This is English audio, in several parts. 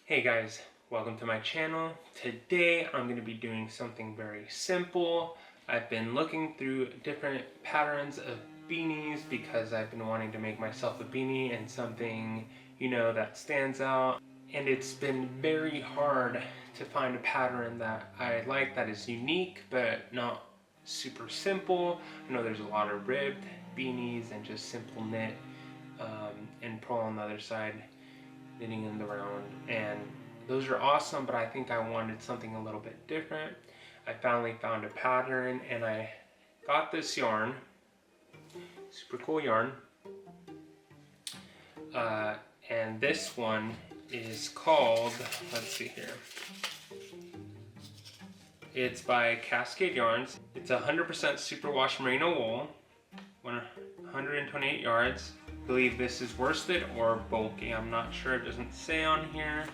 Hey guys, welcome to my channel. Today I'm going to be doing something very simple. I've been looking through different patterns of beanies because I've been wanting to make myself a beanie and something, that stands out. And it's been very hard to find a pattern that I like that is unique but not super simple. I know there's a lot of ribbed beanies and just simple knit and pearl on the other side, knitting in the round, and those are awesome, but I think I wanted something a little bit different. I finally found a pattern and I got this yarn, super cool yarn, and this one is called, let's see here, it's by Cascade Yarns. It's 100% superwash merino wool, 128 yards. I believe this is worsted or bulky. I'm not sure, it doesn't say on here.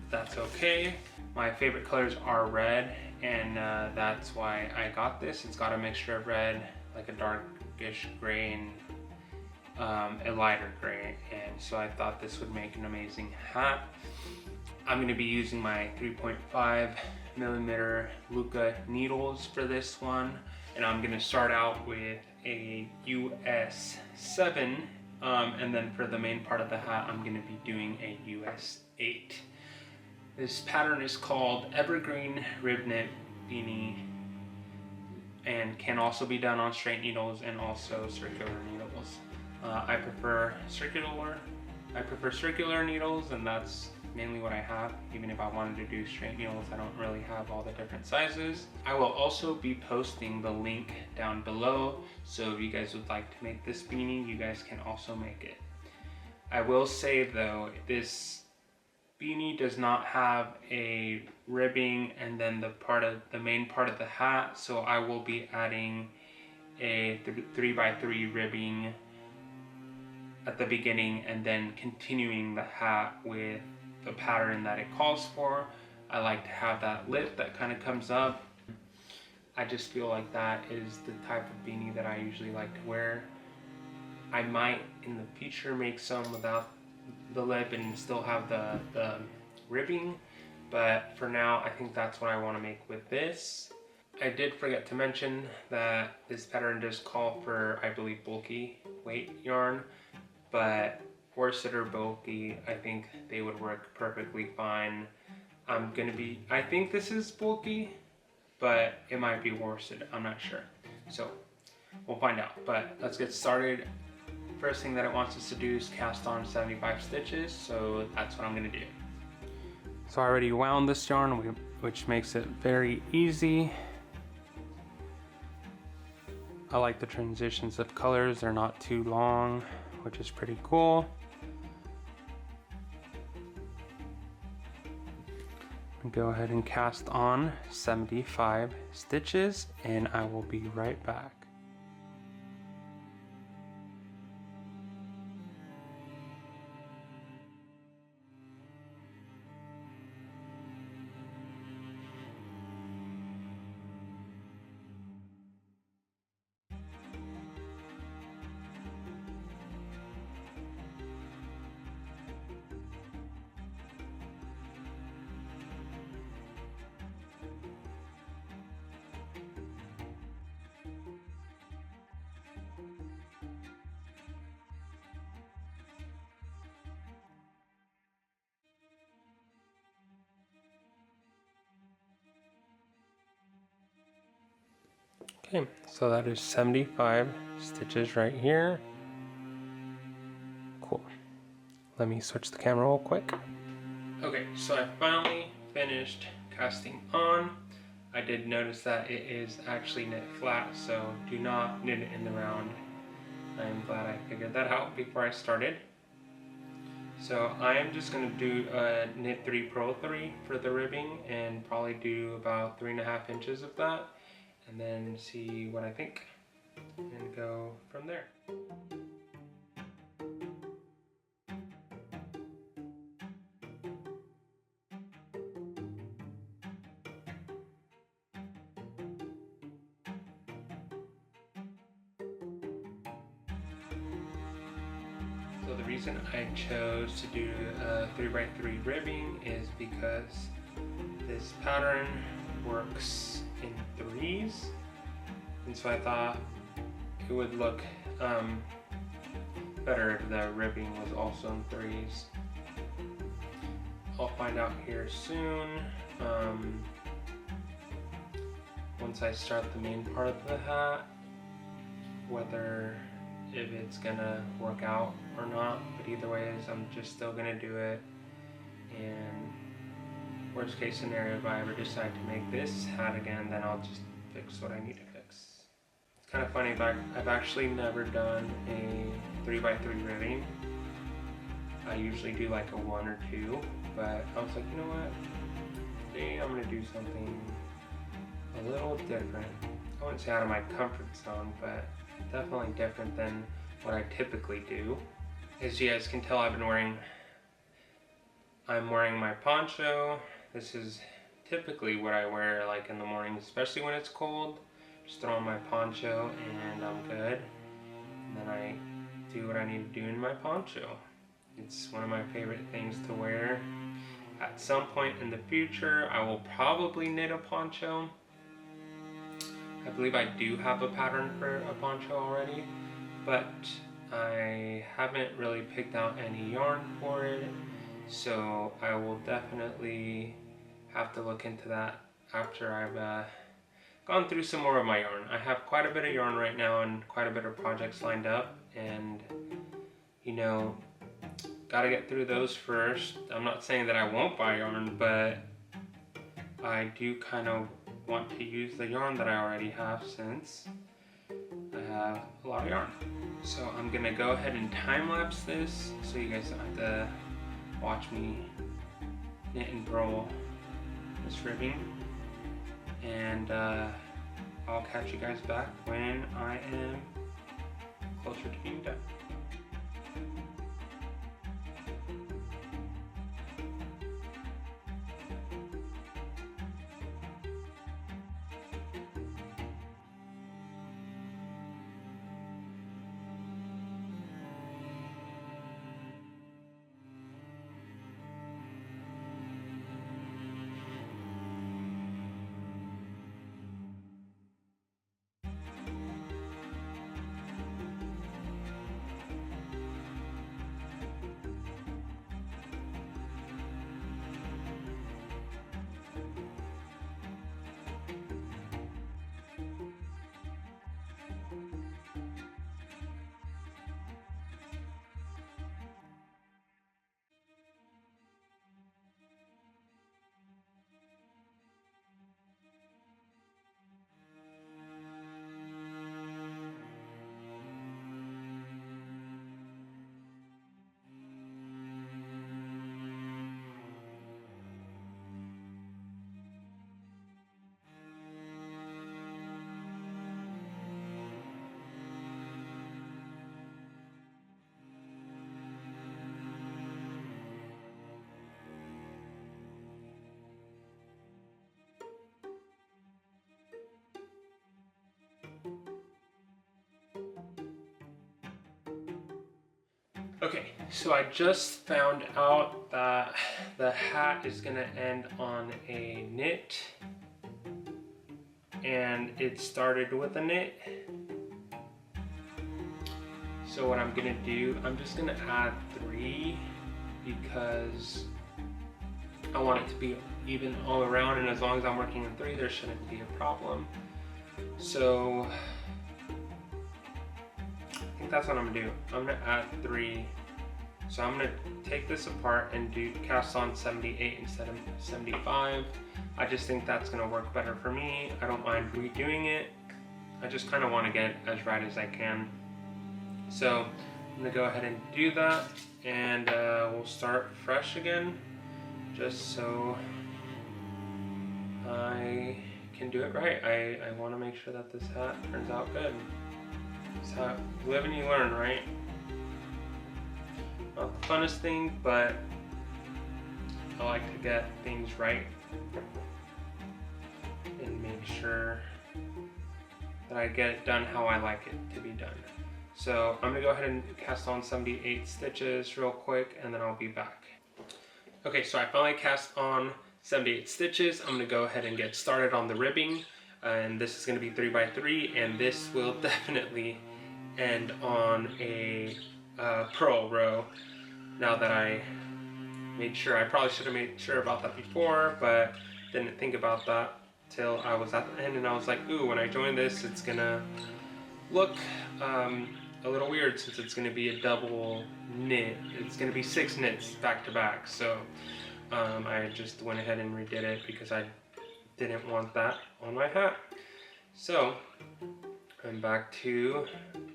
That's okay. My favorite colors are red, and that's why I got this. It's got a mixture of red, like a darkish gray, and a lighter gray, and so I thought this would make an amazing hat. I'm going to be using my 3.5mm Luca needles for this one, and I'm going to start out with a US 7, and then for the main part of the hat I'm going to be doing a US 8. This pattern is called Evergreen Rib Knit Beanie and can also be done on straight needles and also circular needles. I prefer circular needles, and that's mainly what I have. Even if I wanted to do straight needles, I don't really have all the different sizes. I will also be posting the link down below, so if you guys would like to make this beanie, you guys can also make it. I will say though, this beanie does not have a ribbing and then the main part of the hat, so I will be adding a 3x3 ribbing at the beginning and then continuing the hat with the pattern that it calls for. I like to have that lip that kind of comes up. I just feel like that is the type of beanie that I usually like to wear. I might in the future make some without the lip and still have the ribbing, but for now I think that's what I want to make with this. I did forget to mention that this pattern does call for, I believe, bulky weight yarn, but worsted or bulky, I think they would work perfectly fine. I think this is bulky, but it might be worsted, I'm not sure. So we'll find out, but let's get started. First thing that it wants us to do is cast on 75 stitches, so that's what I'm going to do. So I already wound this yarn, which makes it very easy. I like the transitions of colors, they're not too long, which is pretty cool. Go ahead and cast on 75 stitches, and I will be right back. Okay, so that is 75 stitches right here. Cool. Let me switch the camera real quick. Okay, so I finally finished casting on. I did notice that it is actually knit flat, so do not knit it in the round. I'm glad I figured that out before I started. So I am just going to do a knit 3 purl 3 for the ribbing and probably do about 3.5 inches of that, and then see what I think and go from there. So So the reason I chose to do a 3x3 ribbing is because this pattern works in threes, and so I thought it would look better if the ribbing was also in threes. I'll find out here soon. Once I start the main part of the hat, whether if it's gonna work out or not, but either way is I'm just still gonna do it. And worst case scenario, if I ever decide to make this hat again, then I'll just fix what I need to fix. It's kind of funny, but I've actually never done a 3x3 ribbing. I usually do like a 1 or 2, but I was like, you know what? Today I'm gonna do something a little different. I wouldn't say out of my comfort zone, but definitely different than what I typically do. As you guys can tell, I'm wearing my poncho. This is typically what I wear like in the morning, especially when it's cold. Just throw on my poncho and I'm good. And then I do what I need to do in my poncho. It's one of my favorite things to wear. At some point in the future, I will probably knit a poncho. I believe I do have a pattern for a poncho already, but I haven't really picked out any yarn for it, so I will definitely have to look into that after I've gone through some more of my yarn. I have quite a bit of yarn right now and quite a bit of projects lined up, and you know, gotta get through those first. I'm not saying that I won't buy yarn, but I do kind of want to use the yarn that I already have since I have a lot of yarn. So I'm gonna go ahead and time lapse this so you guys don't have to watch me knit and purl this ribbing, and I'll catch you guys back when I am closer to being done. Okay, so I just found out that the hat is gonna end on a knit, and it started with a knit. So what I'm gonna do, I'm just gonna add 3 because I want it to be even all around, and as long as I'm working in 3, there shouldn't be a problem. So I think that's what I'm gonna do. I'm gonna add 3. So I'm gonna take this apart and cast on 78 instead of 75. I just think that's gonna work better for me. I don't mind redoing it. I just kind of want to get it as right as I can. So I'm gonna go ahead and do that, and we'll start fresh again, just so I can do it right. I want to make sure that this hat turns out good. It's how you live and you learn, right? Not the funnest thing, but I like to get things right and make sure that I get it done how I like it to be done. So I'm gonna go ahead and cast on 78 stitches real quick, and then I'll be back. Okay, so I finally cast on 78 stitches. I'm gonna go ahead and get started on the ribbing. And this is gonna be 3x3, and this will definitely end on a purl row. Now that I made sure, I probably should have made sure about that before, but didn't think about that till I was at the end, and I was like, ooh, when I join this, it's gonna look a little weird since it's gonna be a double knit. It's gonna be 6 knits back to back. So I just went ahead and redid it because I didn't want that on my hat. So I'm back to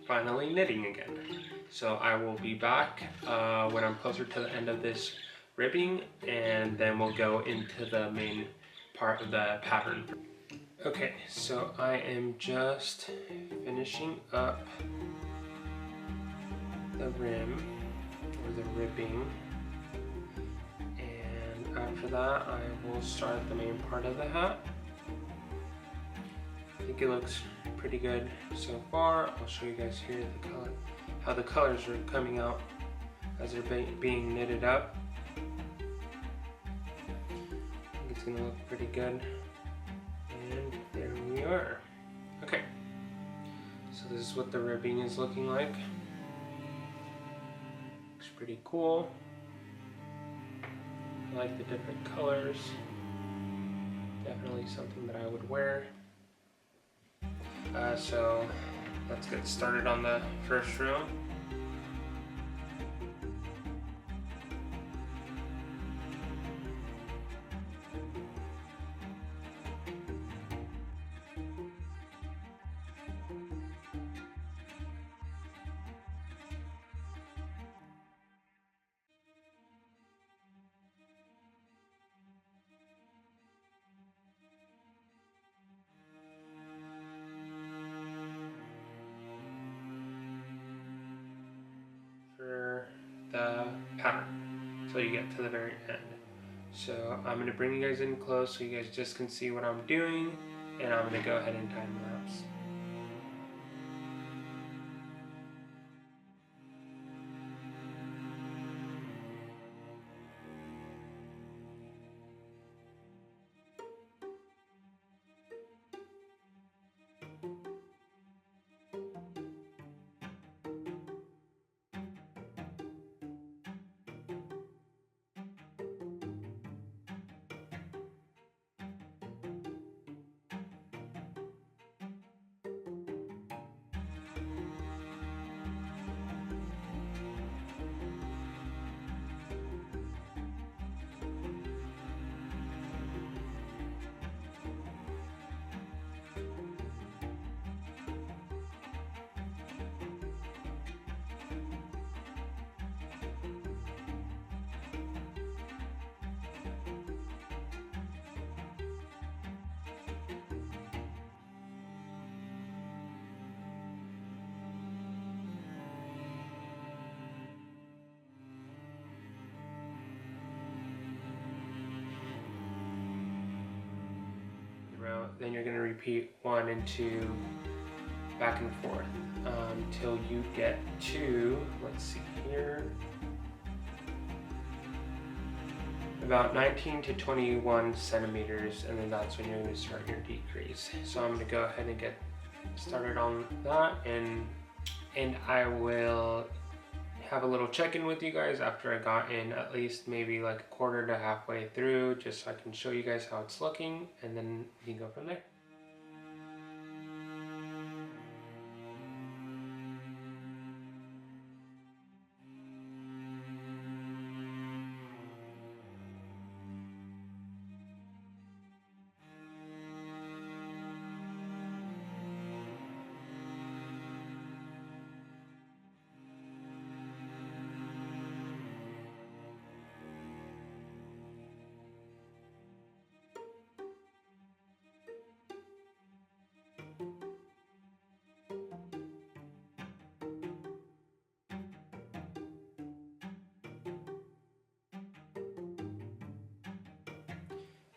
finally knitting again. So I will be back when I'm closer to the end of this ribbing, and then we'll go into the main part of the pattern. Okay, so I am just finishing up the rim or the ribbing, and after that I will start the main part of the hat. I think it looks pretty good so far. I'll show you guys here the color, how the colors are coming out as they're being knitted up. I think it's gonna look pretty good. And there we are. Okay, so this is what the ribbing is looking like. Looks pretty cool. I like the different colors. Definitely something that I would wear. So let's get started on the first row. The pattern until you get to the very end. So I'm going to bring you guys in close so you guys just can see what I'm doing, and I'm going to go ahead and time lapse. Then you're going to repeat 1 and 2 back and forth until you get to, let's see here, about 19 to 21 centimeters, and then that's when you're going to start your decrease. So I'm going to go ahead and get started on that, and I will have a little check-in with you guys after I got in at least maybe like a quarter to halfway through, just so I can show you guys how it's looking, and then we can go from there.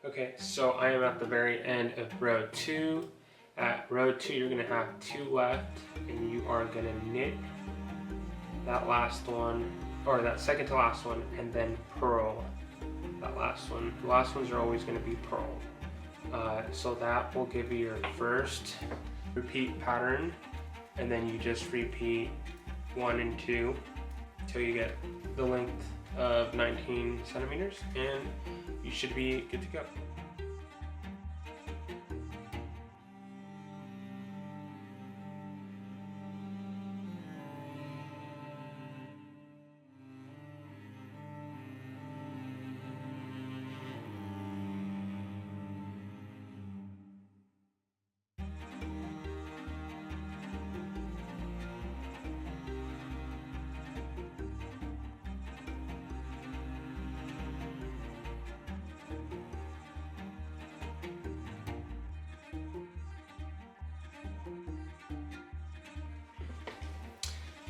Okay, so I am at the very end of row 2. At row 2, you're going to have 2 left, and you are going to knit that last one, or that second to last one, and then purl that last one. The last ones are always going to be purl. So that will give you your first repeat pattern, and then you just repeat 1 and 2 until you get the length of 19 centimeters, and you should be good to go.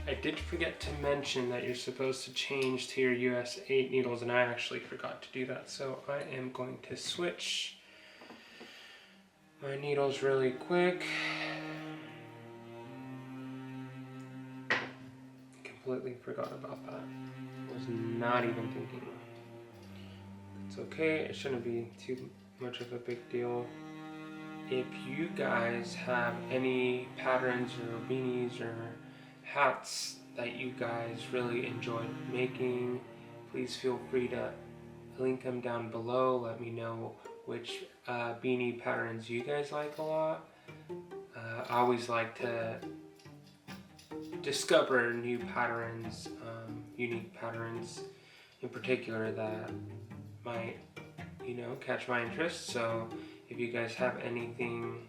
I did forget to mention that you're supposed to change to your US 8 needles, and I actually forgot to do that. So I am going to switch my needles really quick. Completely forgot about that. Was not even thinking. It's okay, it shouldn't be too much of a big deal. If you guys have any patterns or beanies or hats that you guys really enjoyed making, please feel free to link them down below. Let me know which beanie patterns you guys like a lot. I always like to discover new patterns, unique patterns in particular that might, catch my interest. So if you guys have anything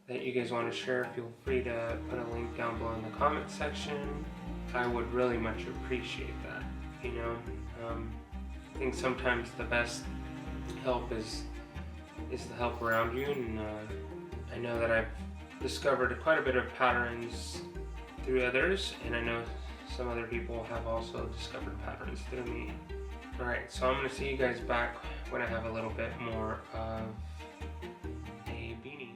that you guys want to share, feel free to put a link down below in the comment section. I would really much appreciate that. I think sometimes the best help is the help around you, and I know that I've discovered quite a bit of patterns through others, and I know some other people have also discovered patterns through me. Alright, so I'm going to see you guys back when I have a little bit more of a beanie.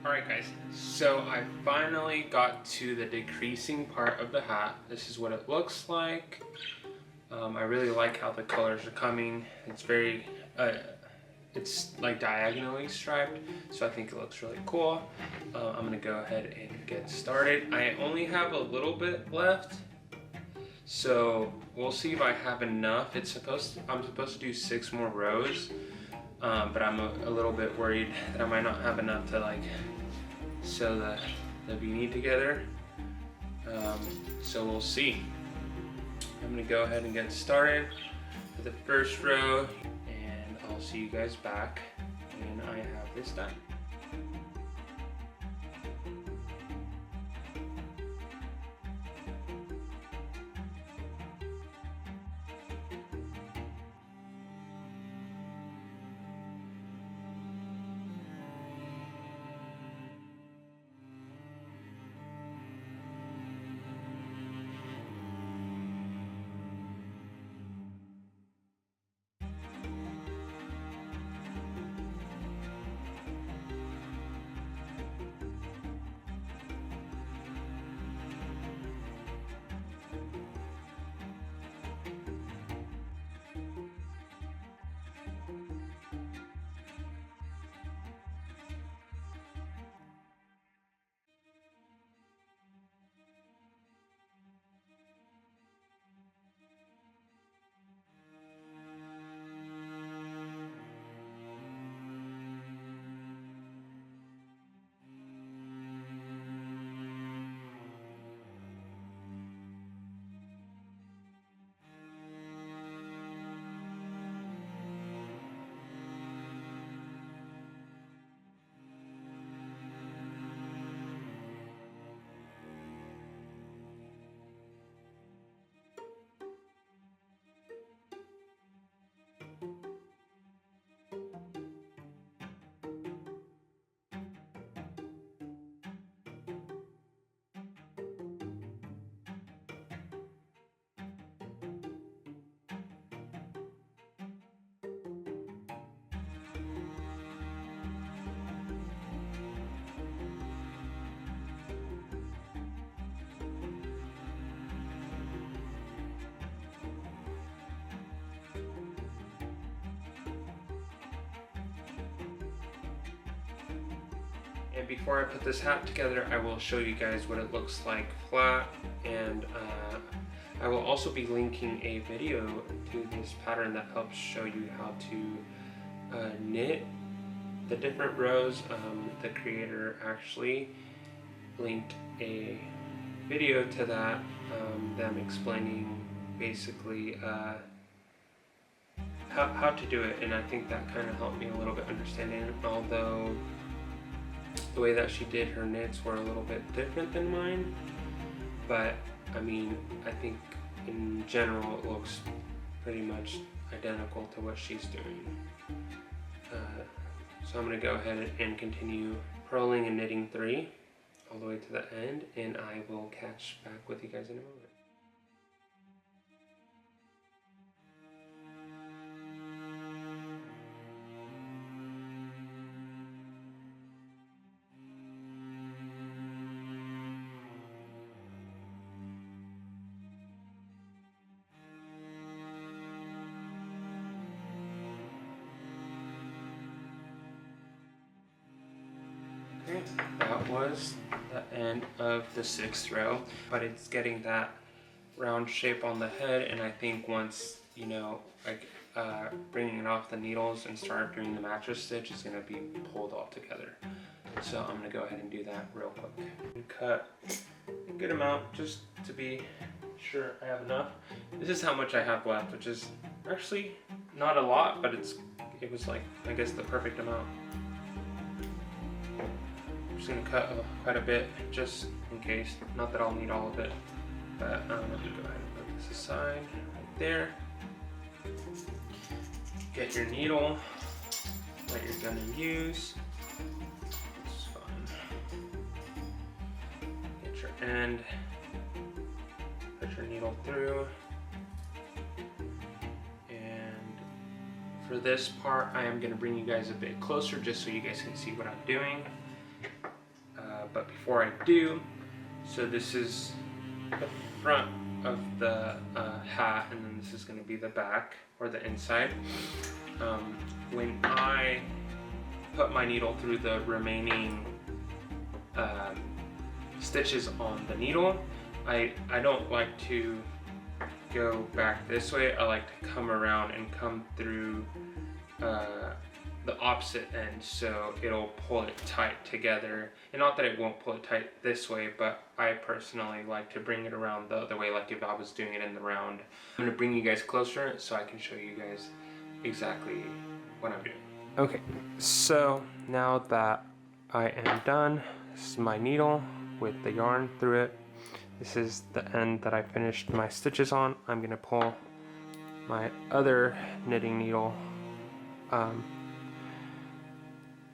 Alright guys, so I finally got to the decreasing part of the hat. This is what it looks like. I really like how the colors are coming. It's very, it's like diagonally striped, so I think it looks really cool. I'm gonna go ahead and get started. I only have a little bit left, so we'll see if I have enough. I'm supposed to do 6 more rows, but I'm a little bit worried that I might not have enough to like sew the beanie together. So we'll see. I'm gonna go ahead and get started with the first row, and I'll see you guys back when I have this done. And before I put this hat together, I will show you guys what it looks like flat, and I will also be linking a video to this pattern that helps show you how to knit the different rows. The creator actually linked a video to that, them explaining basically how to do it, and I think that kind of helped me a little bit understanding it, although the way that she did her knits were a little bit different than mine. But I mean, I think in general it looks pretty much identical to what she's doing. So I'm going to go ahead and continue purling and knitting 3 all the way to the end, and I will catch back with you guys in a moment. Okay, that was the end of the 6th row, but it's getting that round shape on the head, and I think once, you know, like bringing it off the needles and start doing the mattress stitch is going to be pulled all together. So I'm going to go ahead and do that real quick. And cut a good amount just to be sure I have enough. This is how much I have left, which is actually not a lot, but it was like, I guess, the perfect amount. I'm just going to cut quite a bit just in case. Not that I'll need all of it, but I'm going to go ahead and put this aside right there. Get your needle that you're going to use. It's fine. Get your end. Put your needle through. And for this part, I am going to bring you guys a bit closer just so you guys can see what I'm doing. But before I do, so this is the front of the hat, and then this is going to be the back or the inside. When I put my needle through the remaining stitches on the needle, I don't like to go back this way. I like to come around and come through the opposite end, so it'll pull it tight together. And not that it won't pull it tight this way, but I personally like to bring it around the other way, like if I was doing it in the round. I'm going to bring you guys closer so I can show you guys exactly what I'm doing. Okay, so now that I am done, this is my needle with the yarn through it. This is the end that I finished my stitches on. I'm going to pull my other knitting needle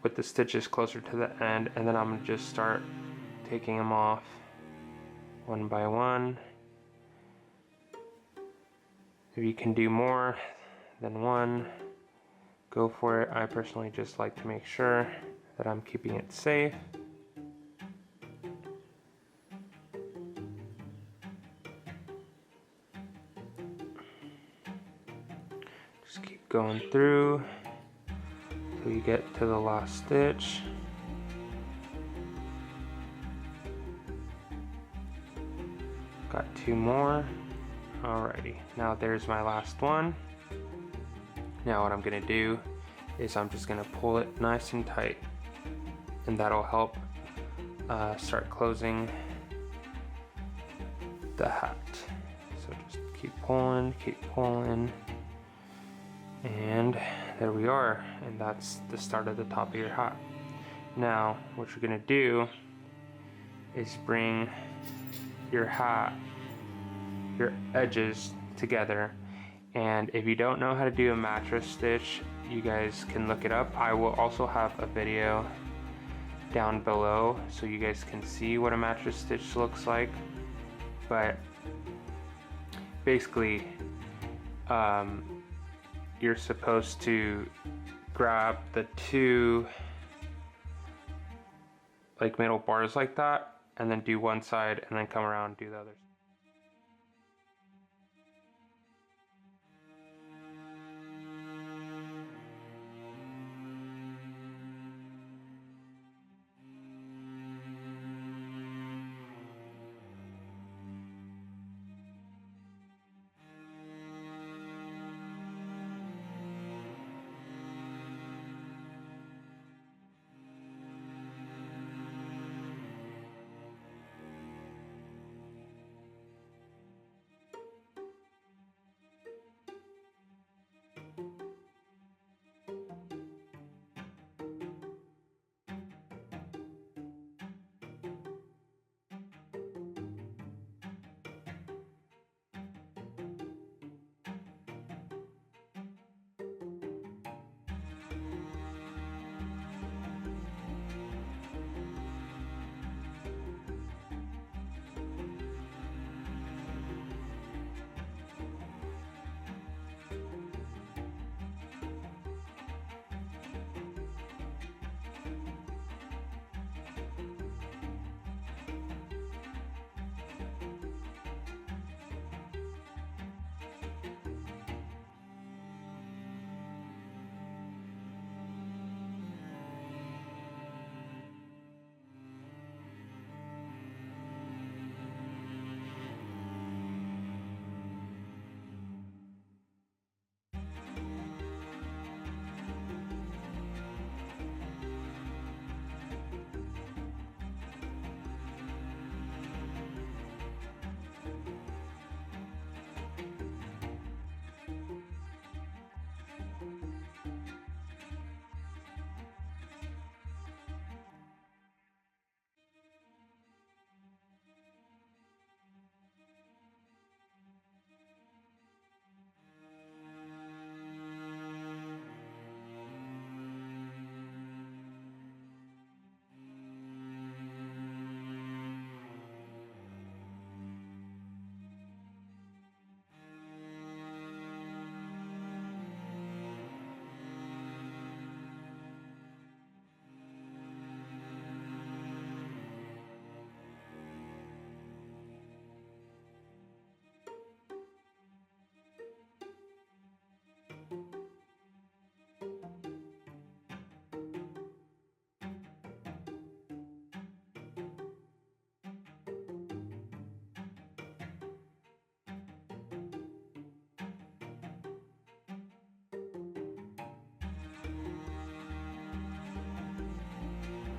with the stitches closer to the end, and then I'm going to just start taking them off one by one. If you can do more than one, go for it. I personally just like to make sure that I'm keeping it safe. Just keep going through till you get to the last stitch. Got 2 more. Alrighty, now there's my last one. Now what I'm gonna do is I'm just gonna pull it nice and tight, and that'll help start closing the hat. So just keep pulling, and there we are, and that's the start of the top of your hat. Now what you're gonna do is bring your hat, your edges together, and if you don't know how to do a mattress stitch, you guys can look it up. I will also have a video down below so you guys can see what a mattress stitch looks like. But basically you're supposed to grab the 2 like middle bars like that, and then do one side and then come around and do the other.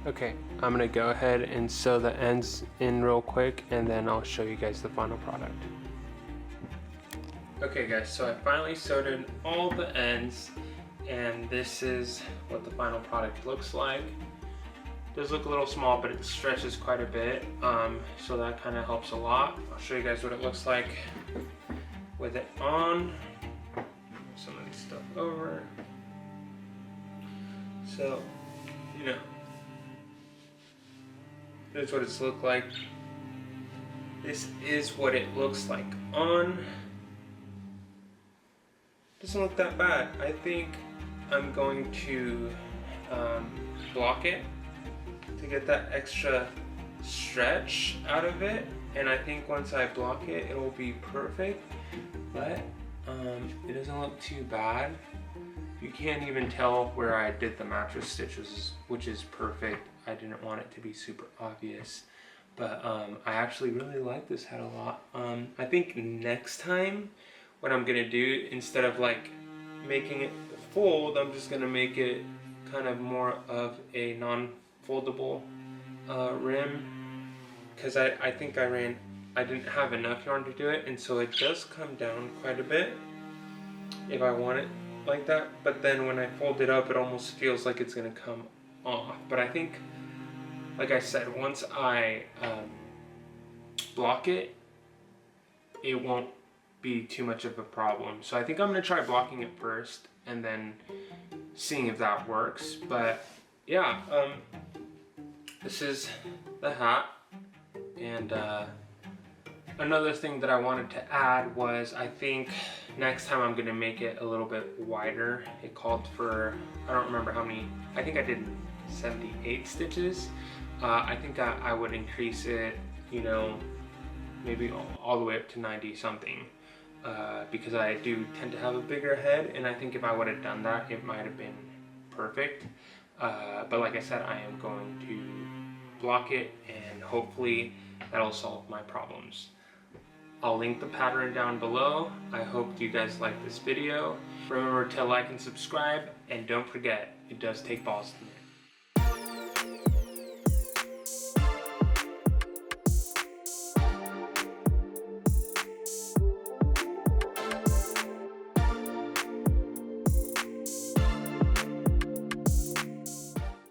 Okay, I'm gonna go ahead and sew the ends in real quick, and then I'll show you guys the final product. Okay guys, so I finally sewed in all the ends, and this is what the final product looks like. It does look a little small, but it stretches quite a bit, so that kind of helps a lot. I'll show you guys what it looks like with it on. Move some of this stuff over. So, you know, here's what it's looked like. This is what it looks like on. Doesn't look that bad. I think I'm going to block it to get that extra stretch out of it, and I think once I block it, it'll be perfect. But it doesn't look too bad. You can't even tell where I did the mattress stitches, which is perfect. I didn't want it to be super obvious, but I actually really like this hat a lot. I think next time what I'm gonna do, instead of like making it fold, I'm just gonna make it kind of more of a non-foldable rim, because I think I didn't have enough yarn to do it, and so it does come down quite a bit if I want it like that, but then when I fold it up, it almost feels like it's gonna come off. But I think, like I said, once I block it, it won't be too much of a problem. So I think I'm gonna try blocking it first and then seeing if that works. But yeah, this is the hat. And another thing that I wanted to add was, I think next time I'm gonna make it a little bit wider. It called for, I don't remember how many, I think I did 78 stitches. I think I would increase it, you know, maybe all the way up to 90 something, because I do tend to have a bigger head, and I think if I would have done that, it might have been perfect. But like I said, I am going to block it, and hopefully that'll solve my problems. I'll link the pattern down below. I hope you guys like this video. Remember to like and subscribe, and don't forget, it does take balls to make.